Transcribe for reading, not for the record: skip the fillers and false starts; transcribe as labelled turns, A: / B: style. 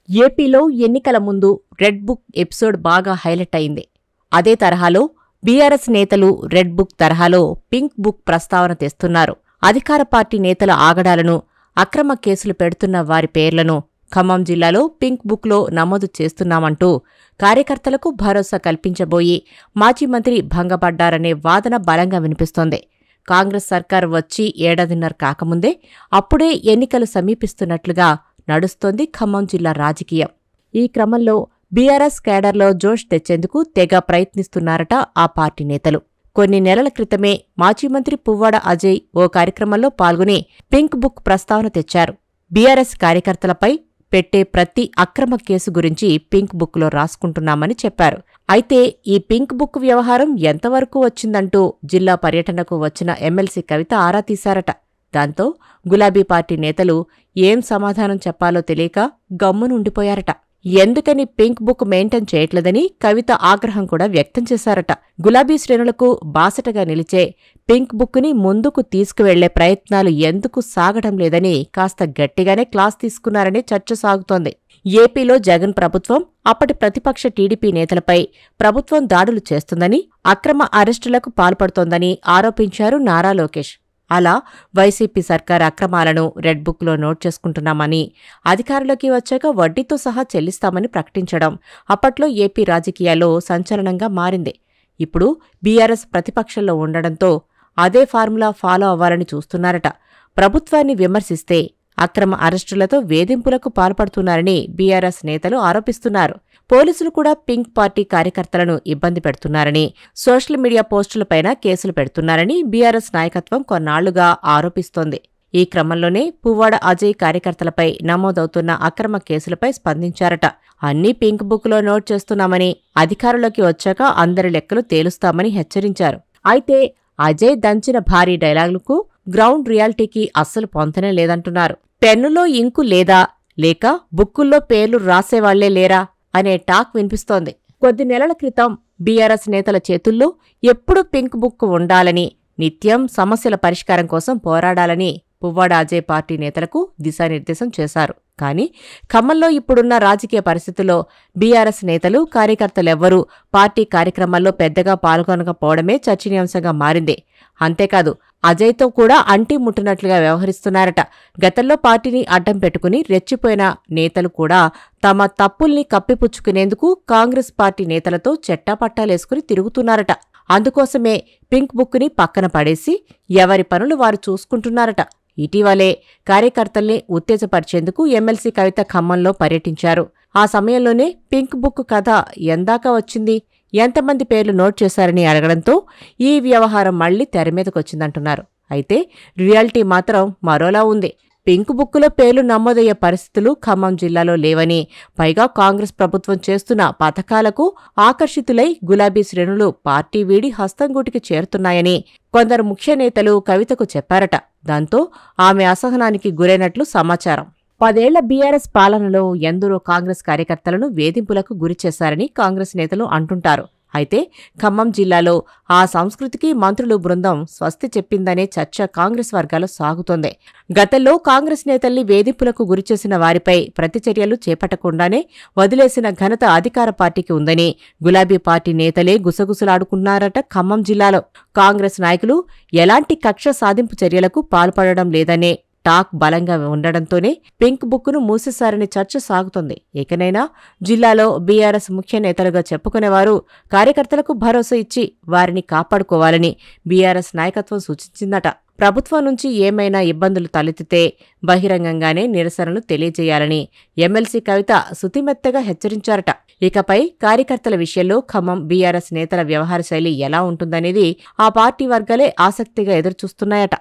A: ఏపీలో ఎన్నికల ముందు రెడ్ బుక్ ఎపిసోడ్ బాగా హైలైట్ అయింది. అదే తరహాలో బీఆర్ఎస్ నేతలు రెడ్ బుక్ తరహాలో పింక్ బుక్ ప్రస్తావన తెస్తున్నారు. అధికార పార్టీ నేతల ఆగడాలను, అక్రమ కేసులు పెడుతున్న వారి పేర్లను ఖమ్మం జిల్లాలో పింక్ బుక్లో నమోదు చేస్తున్నామంటూ కార్యకర్తలకు భరోసా కల్పించబోయి మాజీ మంత్రి భంగపడ్డారనే వాదన బలంగా వినిపిస్తోంది. కాంగ్రెస్ సర్కారు వచ్చి ఏడాదిన్నర కాకముందే అప్పుడే ఎన్నికలు సమీపిస్తున్నట్లుగా నడుస్తోంది ఖమ్మం జిల్లా రాజకీయం. ఈ క్రమంలో బీఆర్ఎస్ కేడర్లో జోష్ తెచ్చేందుకు తెగ ప్రయత్నిస్తున్నారట ఆ పార్టీ నేతలు. కొన్ని నెలల క్రితమే మాజీ మంత్రి పువ్వాడ అజయ్ ఓ కార్యక్రమంలో పాల్గొని పింక్ బుక్ ప్రస్తావన తెచ్చారు. బీఆర్ఎస్ కార్యకర్తలపై పెట్టే ప్రతి అక్రమ కేసు గురించి పింక్ బుక్లో రాసుకుంటున్నామని చెప్పారు. అయితే ఈ పింక్ బుక్ వ్యవహారం ఎంతవరకు వచ్చిందంటూ జిల్లా పర్యటనకు వచ్చిన ఎమ్మెల్సీ కవిత ఆరా తీశారట. దాంతో గులాబీ పార్టీ నేతలు ఏం సమాధానం చెప్పాలో తెలియక గమ్మునుండిపోయారట. ఎందుకని పింక్ బుక్ మెయింటైన్ చేయట్లేదని కవిత ఆగ్రహం కూడా వ్యక్తం చేశారట. గులాబీ శ్రేణులకు బాసటగా నిలిచే పింక్ బుక్ని ముందుకు తీసుకువెళ్లే ప్రయత్నాలు ఎందుకు సాగడం లేదని కాస్త గట్టిగానే క్లాస్ తీసుకున్నారనే చర్చ సాగుతోంది. ఏపీలో జగన్ ప్రభుత్వం, అప్పటి ప్రతిపక్ష టీడీపీ నేతలపై ప్రభుత్వం దాడులు చేస్తుందని, అక్రమ అరెస్టులకు పాల్పడుతోందని ఆరోపించారు నారా లోకేష్. అలా వైసీపీ సర్కార్ అక్రమాలను రెడ్ బుక్లో నోట్ చేసుకుంటున్నామని, అధికారంలోకి వచ్చాక వడ్డీతో సహా చెల్లిస్తామని ప్రకటించడం అప్పట్లో ఏపీ రాజకీయాల్లో సంచలనంగా మారింది. ఇప్పుడు బీఆర్ఎస్ ప్రతిపక్షంలో ఉండడంతో అదే ఫార్ములా ఫాలో అవ్వాలని చూస్తున్నారట. ప్రభుత్వాన్ని విమర్శిస్తే అక్రమ అరెస్టులతో వేధింపులకు పాల్పడుతున్నారని బీఆర్ఎస్ నేతలు ఆరోపిస్తున్నారు. పోలీసులు కూడా పింక్ పార్టీ కార్యకర్తలను ఇబ్బంది పెడుతున్నారని, సోషల్ మీడియా పోస్టులపైన కేసులు పెడుతున్నారని బీఆర్ఎస్ నాయకత్వం కొన్నాళ్లుగా ఆరోపిస్తోంది. ఈ క్రమంలోనే పువ్వాడ అజయ్ కార్యకర్తలపై నమోదవుతున్న అక్రమ కేసులపై స్పందించారట. అన్నీ పింక్ బుక్లో నోట్ చేస్తున్నామని, అధికారంలోకి వచ్చాక అందరి లెక్కలు తేలుస్తామని హెచ్చరించారు. అయితే అజయ్ దంచిన భారీ డైలాగులకు గ్రౌండ్ రియాలిటీకి అస్సలు పొంతనే లేదంటున్నారు. పెన్నులో ఇంకు లేదా, లేక బుక్కుల్లో పేర్లు రాసేవాళ్లే లేరా అనే టాక్ వినిపిస్తోంది. కొద్ది నెలల క్రితం బీఆర్ఎస్ నేతల చేతుల్లో ఎప్పుడూ పింక్ బుక్ ఉండాలని, నిత్యం సమస్యల పరిష్కారం కోసం పోరాడాలని పువ్వాడ అజయ్ పార్టీ నేతలకు దిశానిర్దేశం చేశారు. కానీ ఖమ్మంలో ఇప్పుడున్న రాజకీయ పరిస్థితుల్లో బీఆర్ఎస్ నేతలు, కార్యకర్తలెవ్వరూ పార్టీ కార్యక్రమాల్లో పెద్దగా పాల్గొనకపోవడమే చర్చనీయాంశంగా మారింది. అంతేకాదు అజయ్తో కూడా అంటి ముట్టినట్లుగా వ్యవహరిస్తున్నారట. గతంలో పార్టీని అడ్డం పెట్టుకుని రెచ్చిపోయిన నేతలు కూడా తమ తప్పుల్ని కప్పిపుచ్చుకునేందుకు కాంగ్రెస్ పార్టీ నేతలతో చెట్టాపట్టాలేసుకుని తిరుగుతున్నారట. అందుకోసమే పింక్ బుక్ని పక్కన పడేసి ఎవరి పనులు వారు చూసుకుంటున్నారట. ఇటీవలే కార్యకర్తల్ని ఉత్తేజపరిచేందుకు ఎమ్మెల్సీ కవిత ఖమ్మంలో పర్యటించారు. ఆ సమయంలోనే పింక్ బుక్ కథ ఎందాకా వచ్చింది, ఎంతమంది పేర్లు నోట్ చేశారని అడగడంతో ఈ వ్యవహారం మళ్లీ తెరమీదకొచ్చిందంటున్నారు. అయితే రియాలిటీ మాత్రం మరోలా ఉంది. పింక్ బుక్కులో పేర్లు నమోదయ్యే పరిస్థితులు ఖమ్మం జిల్లాలో లేవని, పైగా కాంగ్రెస్ ప్రభుత్వం చేస్తున్న పథకాలకు ఆకర్షితులై గులాబీ శ్రేణులు పార్టీ వీడి హస్తంగూటికి చేరుతున్నాయని కొందరు ముఖ్య నేతలు కవితకు చెప్పారట. దాంతో ఆమె అసహనానికి గురైనట్లు సమాచారం. 10 ఏళ్ల బీఆర్ఎస్ పాలనలో ఎందరో కాంగ్రెస్ కార్యకర్తలను వేధింపులకు గురిచేశారని కాంగ్రెస్ నేతలు అంటుంటారు. అయితే ఖమ్మం జిల్లాలో ఆ సంస్కృతికి మంత్రులు బృందం స్వస్తి చెప్పిందనే చర్చ కాంగ్రెస్ వర్గాల్లో సాగుతోంది. గతంలో కాంగ్రెస్ నేతల్ని వేధింపులకు గురిచేసిన వారిపై ప్రతిచర్యలు చేపట్టకుండానే వదిలేసిన ఘనత అధికార పార్టీకి ఉందని గులాబీ పార్టీ నేతలే గుసగుసలాడుకున్నారట. ఖమ్మం జిల్లాలో కాంగ్రెస్ నాయకులు ఎలాంటి కక్ష సాధింపు చర్యలకు పాల్పడడం లేదనే టాక్ బలంగా ఉండడంతోనే పింక్ బుక్ను మూసేశారనే చర్చ సాగుతోంది. ఇకనైనా జిల్లాలో బీఆర్ఎస్ ముఖ్య నేతలుగా చెప్పుకునేవారు కార్యకర్తలకు భరోసా ఇచ్చి వారిని కాపాడుకోవాలని బీఆర్ఎస్ నాయకత్వం సూచించిందట. ప్రభుత్వం నుంచి ఏమైనా ఇబ్బందులు తలెత్తితే బహిరంగంగానే నిరసనలు తెలియజేయాలని ఎమ్మెల్సీ కవిత సుతిమెత్తగా హెచ్చరించారట. ఇకపై కార్యకర్తల విషయంలో ఖమ్మం బీఆర్ఎస్ నేతల వ్యవహార శైలి ఎలా ఉంటుందనేది ఆ పార్టీ వర్గాలే ఆసక్తిగా ఎదురుచూస్తున్నాయట.